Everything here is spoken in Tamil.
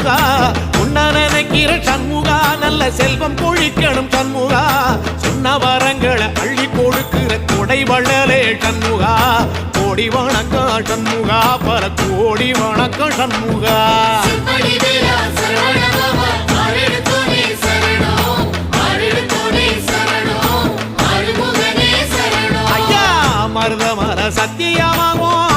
சண்முகா உன்ன நினைக்கிற சண்முகா நல்ல செல்வம் பொழிக்கணும் சண்முகா சொன்ன வரங்களை அள்ளி கொடுக்கிற கொடை வள்ளலே சண்முகா கோடி வணக்கம் சண்முகா பல கோடி வணக்கம் சண்முகா ஐயா மருதமர சத்தியமாகும்